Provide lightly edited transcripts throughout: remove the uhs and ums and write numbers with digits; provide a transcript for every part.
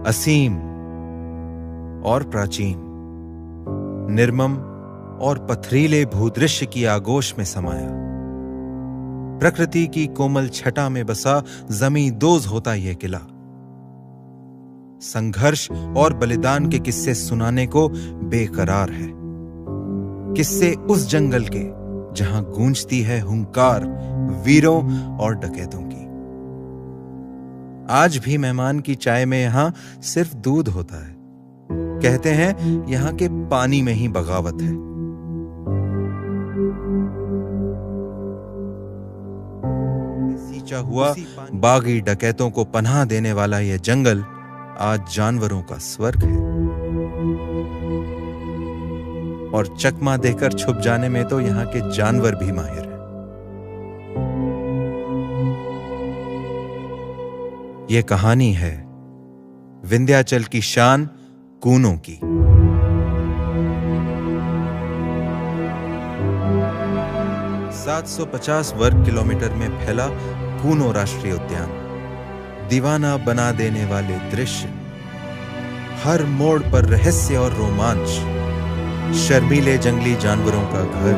असीम और प्राचीन, निर्मम और पथरीले भूदृश्य की आगोश में समाया। प्रकृति की कोमल छटा में बसा जमींदोज होता यह किला। संघर्ष और बलिदान के किस्से सुनाने को बेकरार है। किस्से उस जंगल के जहां गूंजती है हुंकार वीरों और डकैतों की। आज भी मेहमान की चाय में यहां सिर्फ दूध होता है। कहते हैं यहां के पानी में ही बगावत है। सींचा हुआ बागी डकैतों को पनाह देने वाला यह जंगल आज जानवरों का स्वर्ग है। और चकमा देकर छुप जाने में तो यहां के जानवर भी माहिर हैं। यह कहानी है विंध्याचल की शान कूनों की। 750 वर्ग किलोमीटर में फैला कूनो राष्ट्रीय उद्यान, दीवाना बना देने वाले दृश्य, हर मोड़ पर रहस्य और रोमांच, शर्मीले जंगली जानवरों का घर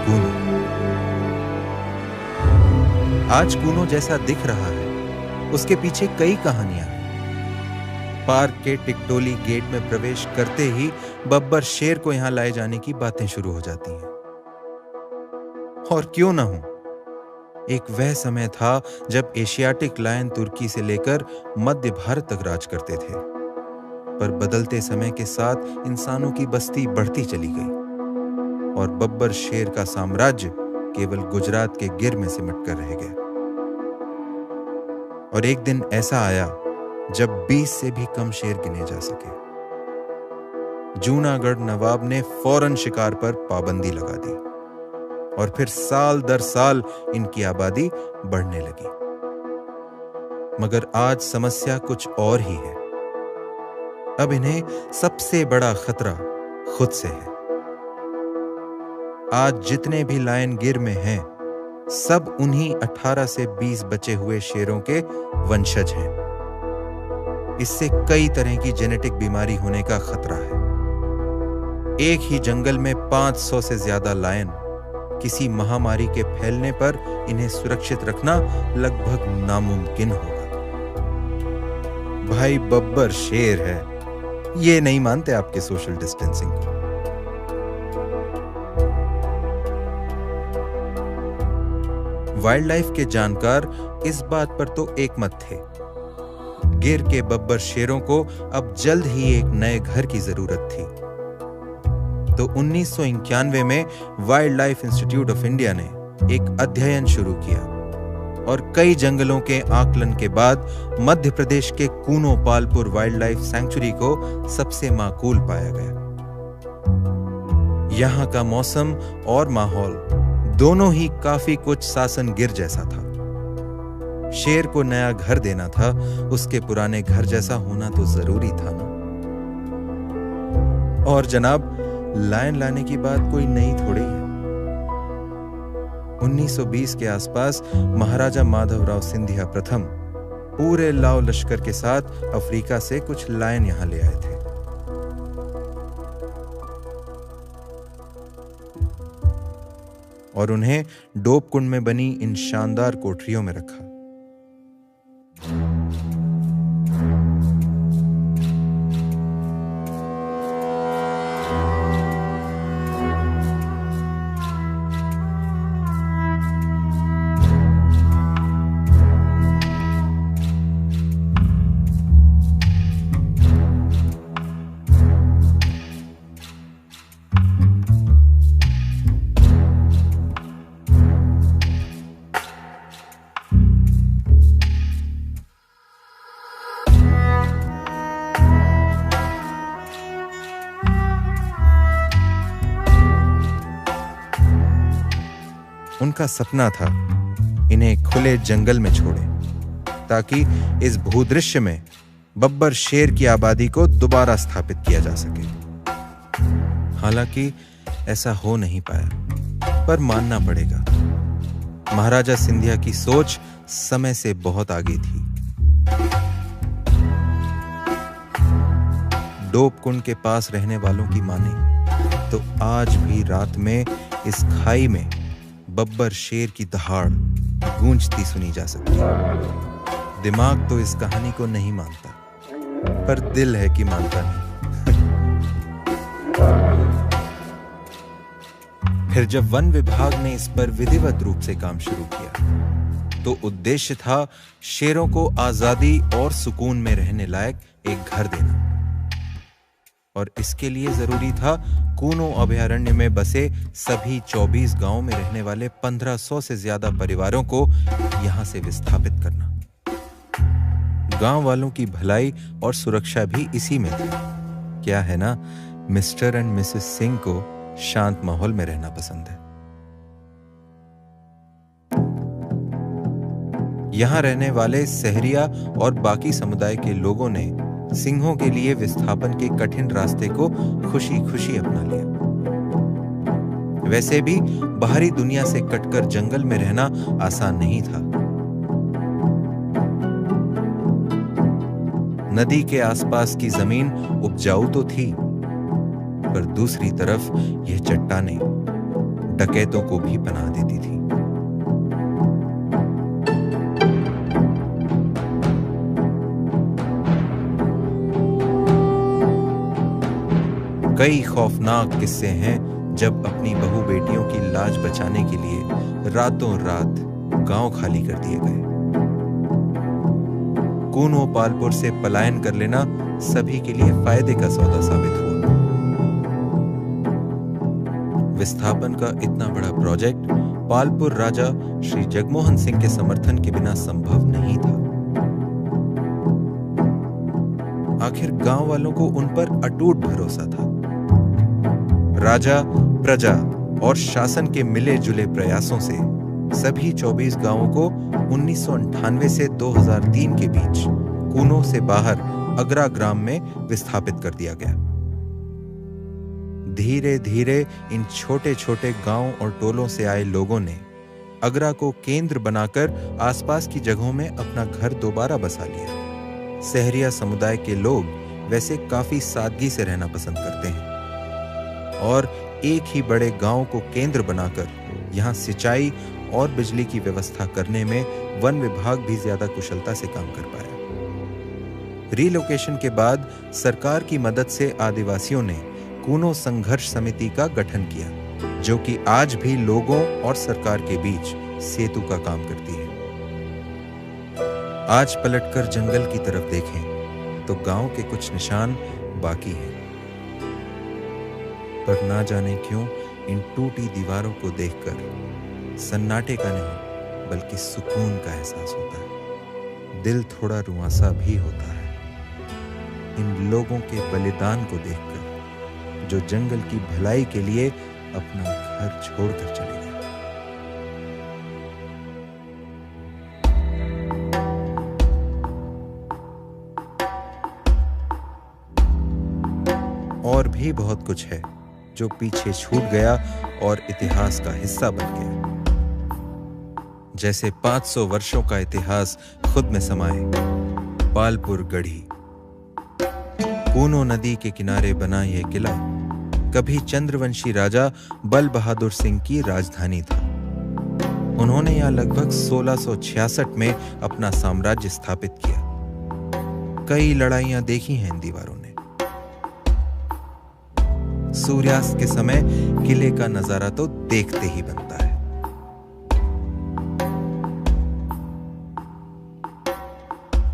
कूनो। आज कूनो जैसा दिख रहा है, उसके पीछे कई कहानियां हैं। पार्क के टिकटोली गेट में प्रवेश करते ही बब्बर शेर को यहां लाए जाने की बातें शुरू हो जाती हैं। और क्यों ना हो, एक वह समय था जब एशियाटिक लायन तुर्की से लेकर मध्य भारत तक राज करते थे। पर बदलते समय के साथ इंसानों की बस्ती बढ़ती चली गई और बब्बर शेर का साम्राज्य केवल गुजरात के गिर में सिमट कर रह गया। और एक दिन ऐसा आया जब 20 से भी कम शेर गिने जा सके। जूनागढ़ नवाब ने फौरन शिकार पर पाबंदी लगा दी और फिर साल दर साल इनकी आबादी बढ़ने लगी। मगर आज समस्या कुछ और ही है। अब इन्हें सबसे बड़ा खतरा खुद से है। आज जितने भी लायन गिर में हैं, सब उन्हीं 18 से 20 बचे हुए शेरों के वंशज हैं। इससे कई तरह की जेनेटिक बीमारी होने का खतरा है। एक ही जंगल में 500 से ज्यादा लायन, किसी महामारी के फैलने पर इन्हें सुरक्षित रखना लगभग नामुमकिन होगा। भाई बब्बर शेर है, ये नहीं मानते आपके सोशल डिस्टेंसिंग को। वाइल्ड लाइफ के जानकार इस बात पर तो एकमत थे। गिर के बब्बर शेरों को अब जल्द ही एक नए घर की जरूरत थी। तो 1991 में wild life institute of India ने एक अध्ययन शुरू किया और कई जंगलों के आकलन के बाद मध्य प्रदेश के Kuno Palpur wild life sanctuary को सबसे माकूल पाया गया। यहां का मौसम और माहौल दोनों ही काफी कुछ सासन गिर जैसा था। शेर को नया घर देना था, उसके पुराने घर जैसा होना तो जरूरी था ना। और जनाब, लायन लाने की बात कोई नई थोड़ी है। 1920 के आसपास महाराजा माधवराव सिंधिया प्रथम पूरे लाव लश्कर के साथ अफ्रीका से कुछ लायन यहां ले आए थे। और उन्हें डोप कुंड में बनी इन शानदार कोठरियों में रखा। उनका सपना था इन्हें खुले जंगल में छोड़े ताकि इस भूदृश्य में बब्बर शेर की आबादी को दोबारा स्थापित किया जा सके। हालांकि ऐसा हो नहीं पाया, पर मानना पड़ेगा, महाराजा सिंधिया की सोच समय से बहुत आगे थी। डोप कुंड के पास रहने वालों की माने तो आज भी रात में इस खाई में बब्बर शेर की दहाड़ गूंजती सुनी जा सकती है। दिमाग तो इस कहानी को नहीं मानता, पर दिल है कि मानता नहीं। फिर जब वन विभाग ने इस पर विधिवत रूप से काम शुरू किया तो उद्देश्य था शेरों को आजादी और सुकून में रहने लायक एक घर देना, और इसके लिए जरूरी था कूनो अभयारण्य में बसे सभी 24 गांवों में रहने वाले 1500 से ज्यादा परिवारों को यहां से विस्थापित करना। गांव वालों की भलाई और सुरक्षा भी इसी में थी। क्या है ना, मिस्टर एंड मिसेस सिंह को शांत माहौल में रहना पसंद है। यहां रहने वाले सहरिया और बाकी समुदाय के लोगों ने सिंहों के लिए विस्थापन के कठिन रास्ते को खुशी खुशी अपना लिया। वैसे भी बाहरी दुनिया से कटकर जंगल में रहना आसान नहीं था। नदी के आसपास की जमीन उपजाऊ तो थी, पर दूसरी तरफ यह चट्टानें डकैतों को भी पनाह देती थी। कई खौफनाक किस्से हैं जब अपनी बहू बेटियों की लाज बचाने के लिए रातों रात गांव खाली कर दिए गए। कूनो पालपुर से पलायन कर लेना सभी के लिए फायदे का सौदा साबित हुआ। विस्थापन का इतना बड़ा प्रोजेक्ट पालपुर राजा श्री जगमोहन सिंह के समर्थन के बिना संभव नहीं था। आखिर गांव वालों को उन पर अटूट भरोसा था। राजा, प्रजा और शासन के मिले जुले प्रयासों से सभी 24 गांवों को 1998 से 2003 के बीच कूनो से बाहर अगरा ग्राम में विस्थापित कर दिया गया। धीरे धीरे इन छोटे छोटे गांव और टोलों से आए लोगों ने अगरा को केंद्र बनाकर आसपास की जगहों में अपना घर दोबारा बसा लिया। सहरिया समुदाय के लोग वैसे काफी सादगी से रहना पसंद करते हैं और एक ही बड़े गांव को केंद्र बनाकर यहां सिंचाई और बिजली की व्यवस्था करने में वन विभाग भी ज्यादा कुशलता से काम कर पाया। रिलोकेशन के बाद सरकार की मदद से आदिवासियों ने कूनो संघर्ष समिति का गठन किया, जो कि आज भी लोगों और सरकार के बीच सेतु का काम करती है। आज पलटकर जंगल की तरफ देखें तो गांव के कुछ निशान बाकी हैं, पर ना जाने क्यों इन टूटी दीवारों को देखकर सन्नाटे का नहीं बल्कि सुकून का एहसास होता है। दिल थोड़ा रुआंसा भी होता है इन लोगों के बलिदान को देखकर, जो जंगल की भलाई के लिए अपना घर छोड़कर चले गए। और भी बहुत कुछ है जो पीछे छूट गया और इतिहास का हिस्सा बन गया। जैसे 500 वर्षों का इतिहास खुद में समाये पालपुर गढ़ी। कूनो नदी के किनारे बना यह किला कभी चंद्रवंशी राजा बल बहादुर सिंह की राजधानी था। उन्होंने यहां लगभग 1666 में अपना साम्राज्य स्थापित किया। कई लड़ाइयां देखी हैं इन दीवारों ने। सूर्यास्त के समय किले का नजारा तो देखते ही बनता है।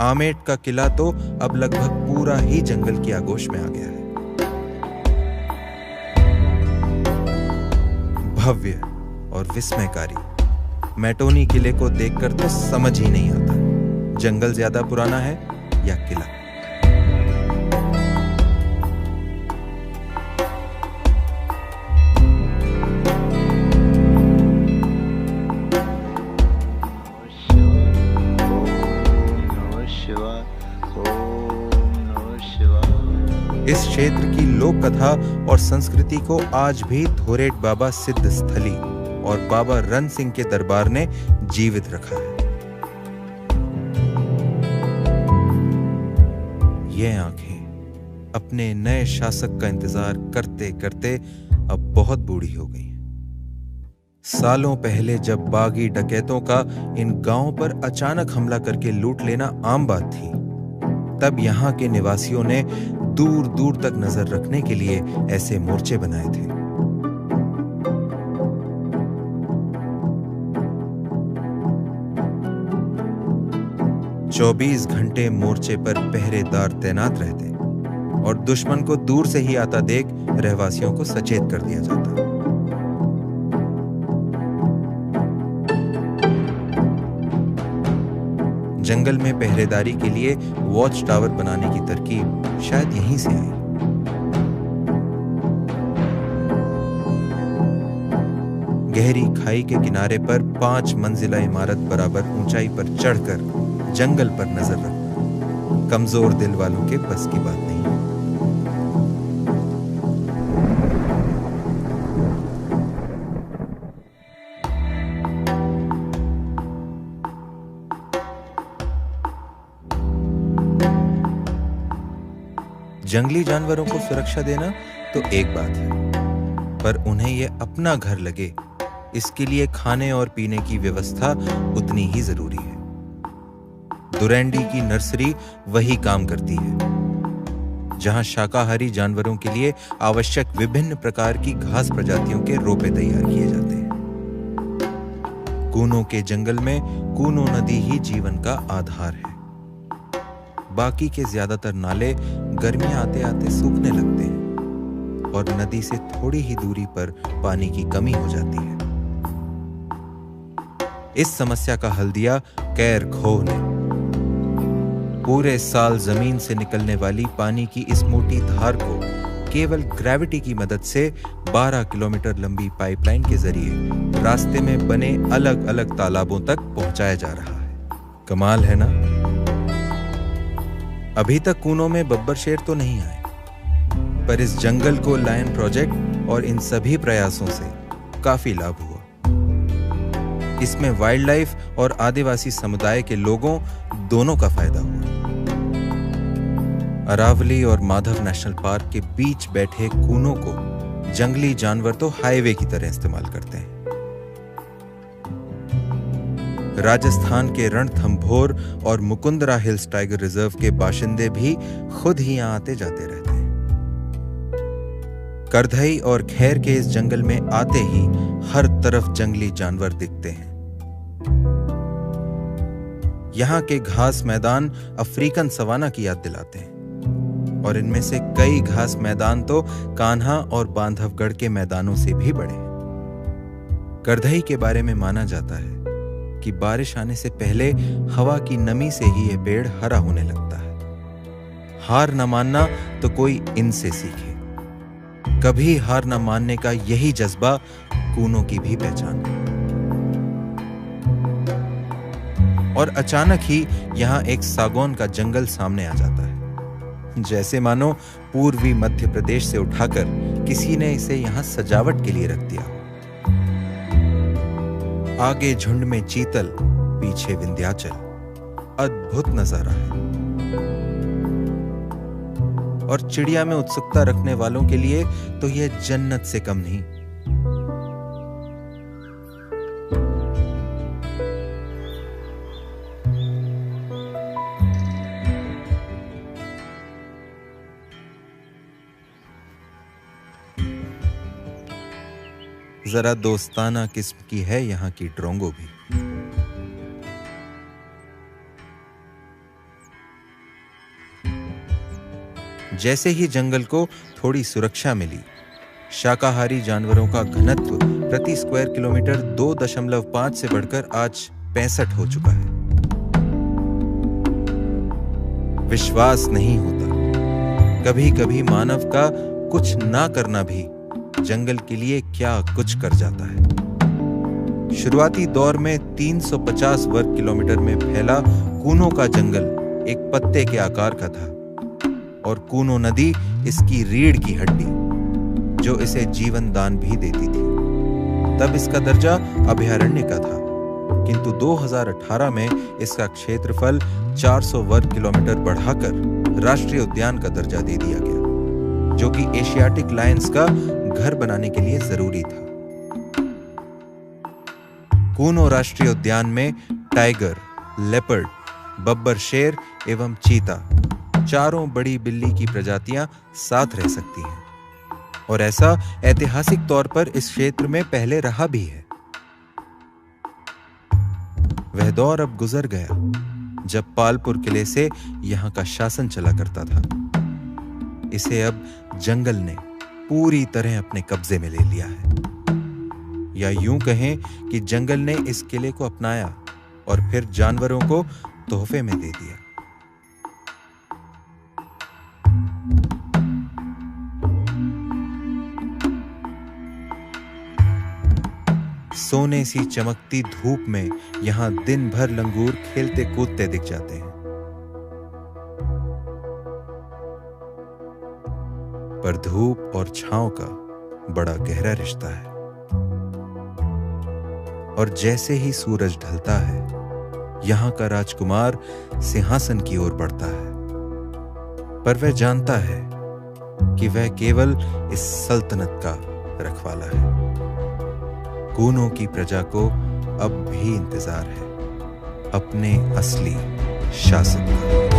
आमेट का किला तो अब लगभग पूरा ही जंगल की आगोश में आ गया है। भव्य और विस्मयकारी मैटोनी किले को देखकर तो समझ ही नहीं आता जंगल ज्यादा पुराना है या किला। इस क्षेत्र की लोक कथा और संस्कृति को आज भी धोरेट बाबा सिद्ध स्थली और बाबा रन सिंह के दरबार ने जीवित रखा है। ये आंखें, अपने नए शासक का इंतजार करते करते अब बहुत बूढ़ी हो गई हैं। सालों पहले जब बागी डकैतों का इन गांवों पर अचानक हमला करके लूट लेना आम बात थी, तब यहाँ के निवासियों ने दूर दूर तक नजर रखने के लिए ऐसे मोर्चे बनाए थे। चौबीस घंटे मोर्चे पर पहरेदार तैनात रहते और दुश्मन को दूर से ही आता देख रहवासियों को सचेत कर दिया जाता। जंगल में पहरेदारी के लिए वॉच टावर बनाने की तरकीब शायद यहीं से आई। गहरी खाई के किनारे पर 5 मंजिला इमारत बराबर ऊंचाई पर चढ़कर जंगल पर नजर रखना कमजोर दिल वालों के बस की बात नहीं। जंगली जानवरों को सुरक्षा देना तो एक बात है, पर उन्हें यह अपना घर लगे, इसके लिए खाने और पीने की व्यवस्था उतनी ही जरूरी है। दुरैंडी की नर्सरी वही काम करती है, जहां शाकाहारी जानवरों के लिए आवश्यक विभिन्न प्रकार की घास प्रजातियों के रोपे तैयार किए जाते हैं। कूनों के जंगल में कूनो नदी ही जीवन का आधार है। बाकी के ज्यादातर नाले गर्मियां आते आते सूखने लगते हैं और नदी से थोड़ी ही दूरी पर पानी की कमी हो जाती है। इस समस्या का हल दिया कैर खोह ने। पूरे साल जमीन से निकलने वाली पानी की इस मोटी धार को केवल ग्रेविटी की मदद से 12 किलोमीटर लंबी पाइपलाइन के जरिए रास्ते में बने अलग अलग तालाबों तक पहुंचाया जा रहा है। कमाल है ना? अभी तक कूनों में बब्बर शेर तो नहीं आए, पर इस जंगल को लायन प्रोजेक्ट और इन सभी प्रयासों से काफी लाभ हुआ। इसमें वाइल्ड लाइफ और आदिवासी समुदाय के लोगों दोनों का फायदा हुआ। अरावली और माधव नेशनल पार्क के बीच बैठे कूनों को जंगली जानवर तो हाईवे की तरह इस्तेमाल करते हैं। राजस्थान के रणथंभौर और मुकुंदरा हिल्स टाइगर रिजर्व के बाशिंदे भी खुद ही यहां आते जाते रहते हैं। करधई और खैर के इस जंगल में आते ही हर तरफ जंगली जानवर दिखते हैं। यहाँ के घास मैदान अफ्रीकन सवाना की याद दिलाते हैं और इनमें से कई घास मैदान तो कान्हा और बांधवगढ़ के मैदानों से भी बड़े हैं। करधई के बारे में माना जाता है कि बारिश आने से पहले हवा की नमी से ही यह पेड़ हरा होने लगता है। हार न मानना तो कोई इनसे सीखे। कभी हार न मानने का यही जज्बा कूनों की भी पहचान है। और अचानक ही यहां एक सागौन का जंगल सामने आ जाता है, जैसे मानो पूर्वी मध्य प्रदेश से उठाकर किसी ने इसे यहां सजावट के लिए रख दिया। आगे झुंड में चीतल, पीछे विंध्याचल। अद्भुत नजारा है और चिड़िया में उत्सुकता रखने वालों के लिए तो यह जन्नत से कम नहीं। जरा दोस्ताना किस्म की है यहाँ की ड्रोंगो भी। जैसे ही जंगल को थोड़ी सुरक्षा मिली, शाकाहारी जानवरों का घनत्व प्रति स्क्वायर किलोमीटर 2.5 से बढ़कर आज 65 हो चुका है। विश्वास नहीं होता कभी कभी मानव का कुछ ना करना भी जंगल के लिए क्या कुछ कर जाता है। शुरुआती दौर में 350 वर्ग किलोमीटर में फैला कूनों का जंगल एक पत्ते के आकार का था और कूनो नदी इसकी रीढ़ की हड्डी, जो इसे जीवन दान भी देती थी। तब इसका दर्जा अभयारण्य का था, किंतु 2018 में इसका क्षेत्रफल 400 वर्ग किलोमीटर बढ़ाकर राष्ट्रीय उद्यान का दर्जा दे दिया गया। जो कि एशियाटिक लायंस का घर बनाने के लिए जरूरी था। कूनो राष्ट्रीय उद्यान में टाइगर, लेपर्ड, बब्बर शेर एवं चीता, चारों बड़ी बिल्ली की प्रजातियां साथ रह सकती हैं, और ऐसा ऐतिहासिक तौर पर इस क्षेत्र में पहले रहा भी है। वह दौर अब गुजर गया जब पालपुर किले से यहां का शासन चला करता था। इसे अब जंगल ने पूरी तरह अपने कब्जे में ले लिया है, या यूं कहें कि जंगल ने इस किले को अपनाया और फिर जानवरों को तोहफे में दे दिया। सोने सी चमकती धूप में यहां दिन भर लंगूर खेलते कूदते दिख जाते हैं, पर धूप और छांव का बड़ा गहरा रिश्ता है, और जैसे ही सूरज ढलता है यहां का राजकुमार सिंहासन की ओर बढ़ता है, पर वह जानता है कि वह केवल इस सल्तनत का रखवाला है। कूनो की प्रजा को अब भी इंतजार है अपने असली शासक का।